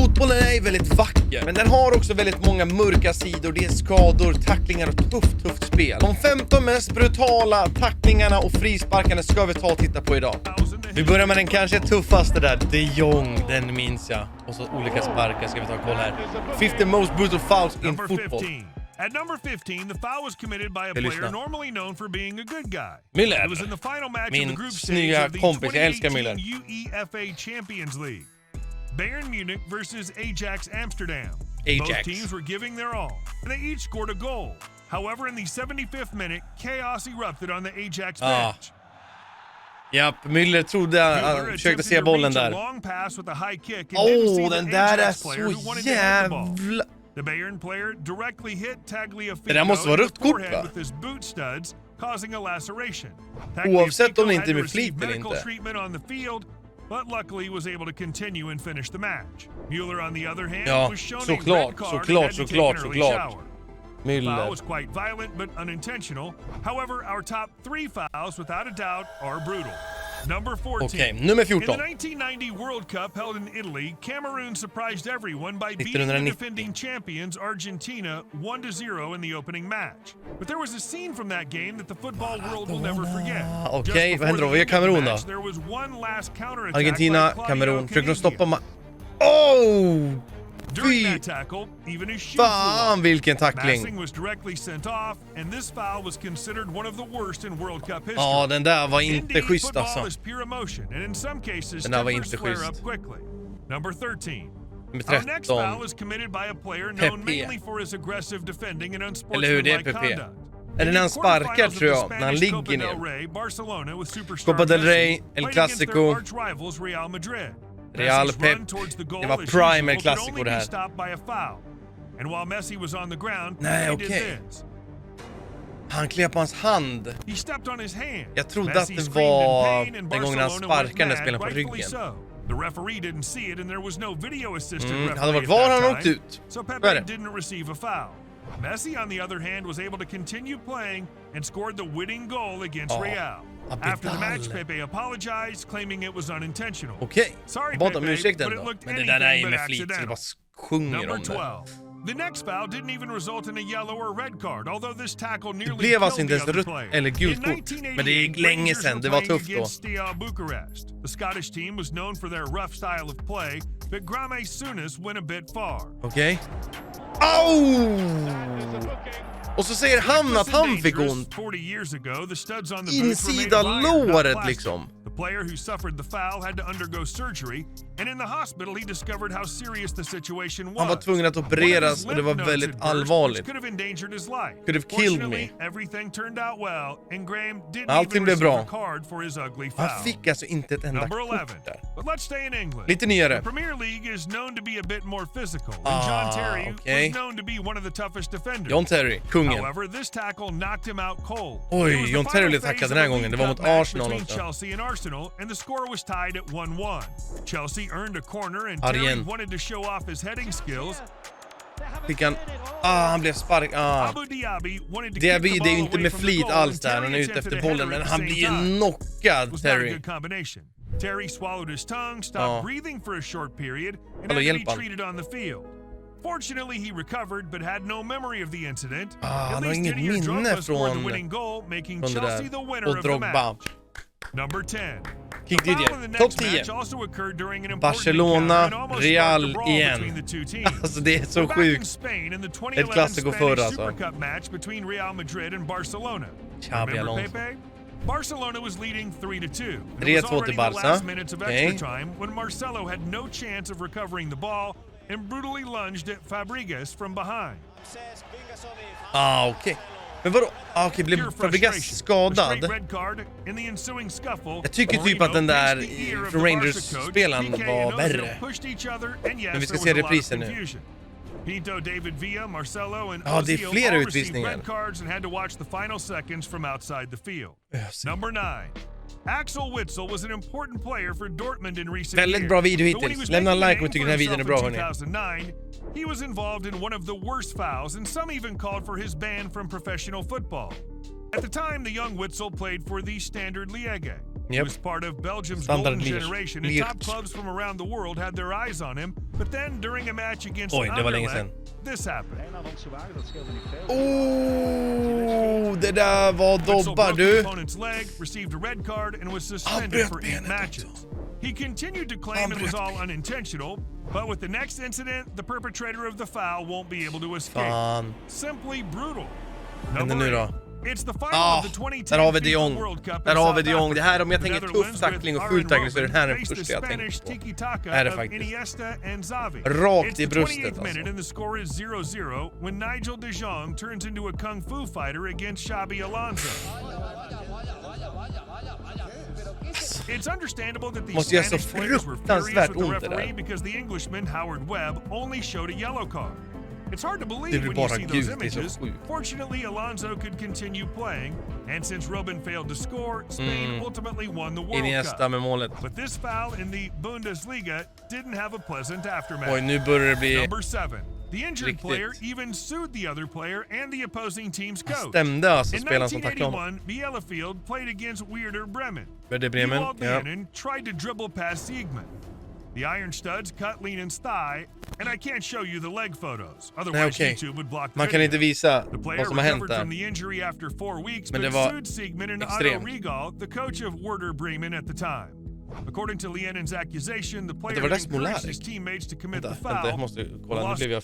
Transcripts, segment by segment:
Fotbollen är väldigt vacker, men den har också väldigt många mörka sidor. Det är skador, tacklingar och tufft spel. De 15 mest brutala tacklingarna och frisparkarna ska vi ta och titta på idag. Vi börjar med den kanske tuffaste där, De Jong, den minns jag. Och så olika sparkar ska vi ta och kolla här. 50 most brutal fouls in football. At number 15, the foul was committed by a player normally known for being a good guy. Miller. It was in the final match of the group stage snygga of the kompis, jag älskar Miller. 2018 UEFA Champions League. Bayern Munich versus Ajax Amsterdam. Both teams were giving their all, and they each scored a goal. However, in the 75th minute, chaos erupted on the Ajax bench. Japp, Müller trodde han försökte se bollen där. Den där är så jävla... The Bayern player directly hit Tagliafico. Det där måste vara rött kort, va? With his boot studs, causing a laceration. Oavsett om det inte är med flit eller inte. But luckily was able to continue and finish the match. Müller on the other hand was shown såklart. Foul was quite violent but unintentional. However, our top 3 fouls without a doubt are brutal. Number 14. Okay, nummer 14. In the 1990 World Cup held in Italy, Cameroon surprised everyone by beating the defending champions Argentina 1-0 in the opening match. But there was a scene from that game that the football world will never forget. Okej, vad händer då? Vad är Kamerun då? Argentina, Kamerun. Försöker de stoppa Fy fan vilken tackling. Ja, den där var inte schysst alltså. Den där var inte schysst. Nummer 13. Pepe. Eller hur, det är Pepe. Är det när han sparkar tror jag, när han ligger ner. Copa del Rey, El Clasico. Real Pep. Det var prime El Clasico det här. Nej, okej. Han klev på hans hand. Jag trodde att det var den gången han sparkade spelaren på ryggen. Hade varit var han åkt ut. Messi, on the other hand, was able to continue playing and scored the winning goal against Real. After the match, Pepe apologized, claiming it was unintentional. Okej, bad om ursäkt but it ändå. looked Men det där är med flit, så det bara sjunger Number om 12. det. The next foul didn't even result in a yellow or red card, although this tackle nearly Det blev alltså inte killed ens the other rött player. eller gult kort. Men det är länge sedan, det var tufft då. The Scottish team was known for their rough style of play, but Grame Souness went a bit far. Okej. Och så säger han att han fick ont. Insida låret liksom. The player who suffered the foul had to undergo surgery, and in the hospital he discovered how serious the situation was. Han var tvungen att opereras och det var väldigt allvarligt. Could have killed me. Everything turned out well, and Graham didn't Allting blev receive bra. a card for his ugly foul. Han fick alltså inte ett enda kort där. But let's stay in England. Lite nyare. The Premier League is known to be a bit more physical, and John Terry was known to be one of the toughest defenders. John Terry, kungen. However, this tackle knocked him out cold. Oj, John Terry blev tacklad den här gången. Det var mot Arsenal också. Chelsea and Arsenal, and the score was tied at 1-1. Chelsea earned a corner, and Terry wanted to show off his heading skills. Fick han... han blev spark... Diaby, det är ju inte med flit alls där. Han är ute efter bollen, men han blir ju knockad, Terry. Terry swallowed his tongue, stopped breathing for a short period, and had to be treated on the field. Fortunately, he recovered but had no memory of the incident. Han har inget minne från det där. Och Drogba. Number 10. Kick Didier. Topp 10. Barcelona, Real igen. Alltså det är så sjukt. Ett klassiker förra alltså. Xabi Alonso. Barcelona was leading 3-2. 3-2 till Barca. Okay. When Marcelo had no chance of recovering the ball and brutally lunged at Fabregas from behind. Okej. Men vadå? Okej, blev Fabregas skadad? Jag tycker typ att den där från Rangers-spelaren var värre. Men vi ska se reprisen nu. Ja, det är flera utvisningar. Number 9. Axel Witsel was an important player for Dortmund in recent Väldigt bra video hittills. Lämna en like om du tycker den här videon är bra, hörni. He was involved in one of the worst fouls, and some even called for his ban from professional football. At the time, the young Witsel played for the Standard Liège. He was part of Belgium's golden generation, and top clubs from around the world had their eyes on him. But then, during a match against Anderlecht, this happened. Oh, det där var dobbar du. Opponent's leg, received a red card, and was suspended for 8 matches. He continued to claim it was all unintentional, but with the next incident, the perpetrator of the foul won't be able to escape. Simply brutal. Number 8. It's the final of the 2010 där har vi de Jong. Där har vi de Jong. Det här, om jag tänker tuff tackling och ful tackling, så är det här den första jag tänker på. Är det faktiskt. Rakt i bröstet alltså. And the score is 0-0 when Nigel de Jong turns into a kung fu fighter against Xabi Alonso. It's understandable that the Spanish players were furious with the referee because the Englishman, Howard Webb, only showed a yellow card. It's hard to believe when you see those images. Fortunately, Alonso could continue playing, and since Robben failed to score, Spain ultimately won the World Cup. But this foul in the Bundesliga didn't have a pleasant aftermath. Oj, nu börjar det bli Number 7. The injured player even sued the other player and the opposing team's coach. Stämde alltså In spelaren som tacklade 1981, Bielefeld played against Werder Bremen. Werder Bremen, ja. Tried to dribble past Siegmann. The iron studs cut Lienen's thigh, and I can't show you the leg photos. Otherwise, YouTube would block the Man kan inte visa the player vad som har hänt recovered där. from the injury after 4 weeks, Men det but var sued Siegmann and Otto extremt. Reagerar, the coach of Werder Bremen at the time. According to Lienen's accusation, the player det var encouraged his teammates to commit the foul. Jag måste kolla, nu blev jag...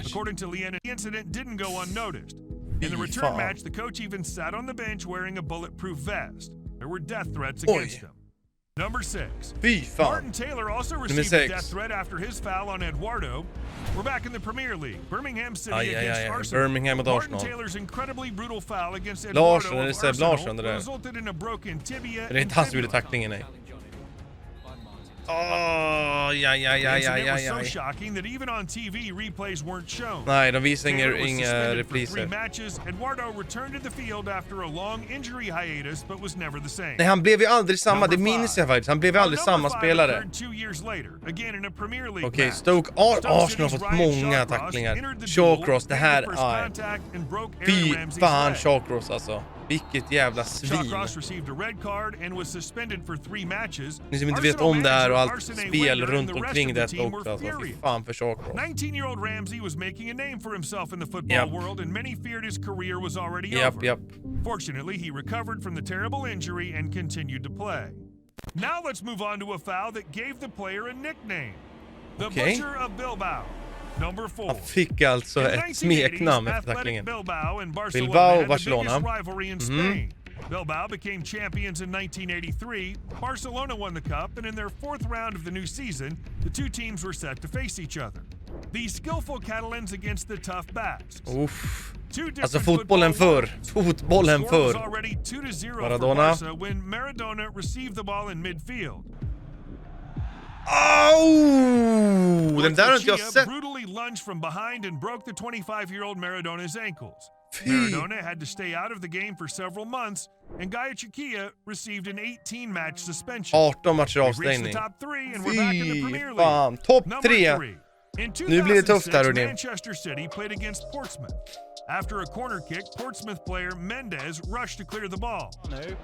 According to Lienen, the incident didn't go unnoticed. In the return match, the coach even sat on the bench wearing a bulletproof vest. There were death threats against him. Number 6. Martin Taylor also received a death threat after his foul on Eduardo. We're back in the Premier League. Birmingham City against Arsenal. Birmingham mot Arsenal. Martin Taylors incredibly brutal foul against Eduardo of Arsenal resulted in a broken tibia. Det är inte han som gjorde tacklingen, nej. So shocking that even on TV replays weren't shown. Nej, de visar inga repriser. Eduardo returned to the field after a long injury hiatus but was never the same. Nej, han blev ju aldrig samma, det minns jag faktiskt. Han blev ju aldrig samma spelare. Okej, Stoke Arsenal har fått många tacklingar. Shawcross, det här är... Fy fan Shawcross alltså. Vilket jävla svin. Ni som inte vet om det här och allt spel runt omkring det också alltså. Fy fan för Shawcross. 19-year-old Ramsey was making a name for himself in the football world and many feared his career was already over. Fortunately, he recovered from the terrible injury and continued to play. Now let's move on to a foul that gave the player a nickname. The Butcher of Bilbao. Number 4. Han fick alltså ett smeknamn efter tacklingen. Bilbao, Barcelona. Bilbao became champions in 1983. Barcelona won the cup, and in their 4th round of the new season, the two teams were set to face each other. The skillful Catalans against the tough Basques. Alltså fotbollen förr. Maradona. When Maradona received the ball in midfield. Oh! Den där har inte jag sett. Brutally lunged from behind and broke the 25-year-old Maradona's ankles. Maradona had to stay out of the game for several months, and Gaia received an 18-match suspension. 18 matcher avstängning. Fy fan. Topp 3. Nu blir det tufft här, hörni. Manchester City played against Portsmouth. After a corner kick, Portsmouth player Mendes rushed to clear the ball. Nej.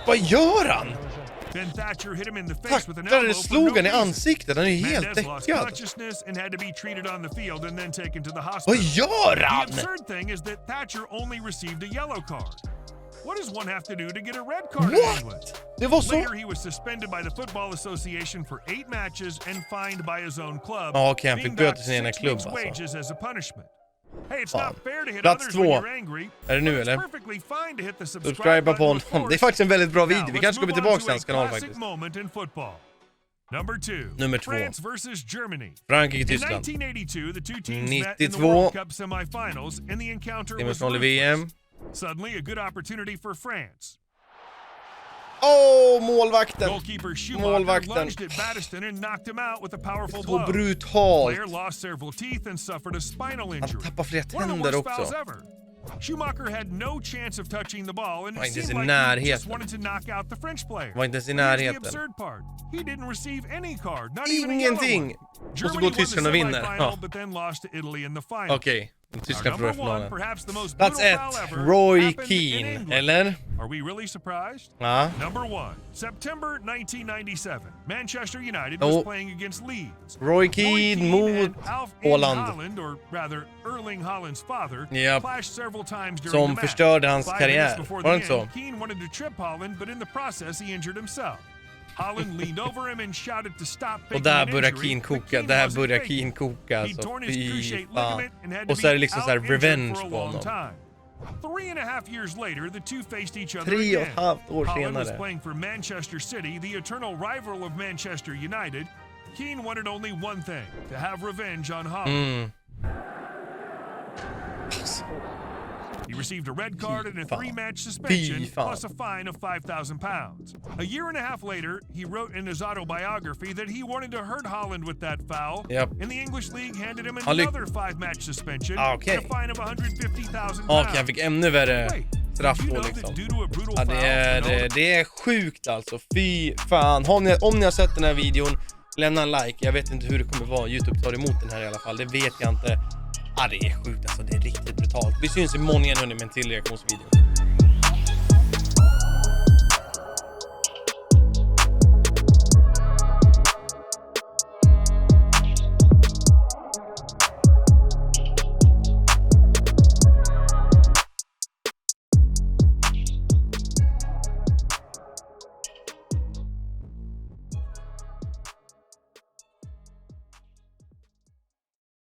Vad gör han? Ben Thatcher hit him in the face with an elbow. Slog han i ansiktet? Han är ju helt däckad. Vad gör han? The absurd thing is that Thatcher only received a yellow card. What does one have to do to get a red card in England? Det var så. Later he was suspended by the Football Association for 8 matches and fined by his own club. Okej, han fick böter sin egen klubb alltså. Wages as a punishment. Hey, it's not fair to hit Plats others 2. when you're angry. Är det nu eller? Perfectly fine to hit the Subscribe på honom. Det är faktiskt en väldigt bra video. Vi kanske kommer tillbaka till hans kanal faktiskt. Number 2. France versus Germany. Frankrike-Tyskland. 1982, the two teams met in the World Cup semifinals, and the encounter was VM. Suddenly, a good opportunity for France. Målvakten. Goalkeeper Schumacher lunged at Battiston and knocked him out with a powerful blow. Så brutalt. Player lost several teeth and suffered a spinal injury. Han tappade flera tänder också. Schumacher had no chance of touching the ball, and it seemed like he just wanted to knock out the French player. Var inte ens i närheten. The absurd part. He didn't receive any card, not even a yellow ingenting. one. Germany won the semifinal, but then lost to Italy in the final. Okej. Tyskland förlorar finalen. Plats 1, Roy Keane, eller? Are we really surprised? Number 1, September 1997. Manchester United was playing against Leeds. Roy Keane mot Haaland. Or rather, Erling Haaland's father, clashed several times during som the match. förstörde hans karriär. Var det inte så? Keane wanted to trip Haaland, but in the process he injured himself. Haaland leaned over him and shouted to stop. Och där börjar Keane koka. Där börjar Keane koka alltså. Fy fan. Och så är det liksom så här revenge på honom. 3.5 years later, the two faced each other 3,5 år Haaland was senare. playing for Manchester City, the eternal rival of Manchester United. Keane wanted only one thing, to have revenge on Haaland. He received a red card and a 3-match suspension, plus a fine of £5,000. A year and a half later, he wrote in his autobiography that he wanted to hurt Haaland with that foul. And the English League handed him another 5-match suspension and a fine of £150,000. Okej, han fick ännu värre straff på liksom. Ja, det är sjukt alltså. Fy fan. Om ni har sett den här videon, lämna en like. Jag vet inte hur det kommer vara. YouTube tar emot den här i alla fall. Det vet jag inte. Ja, det är sjukt alltså. Det är riktigt brutalt. Vi syns imorgon igen med en till reaktionsvideo.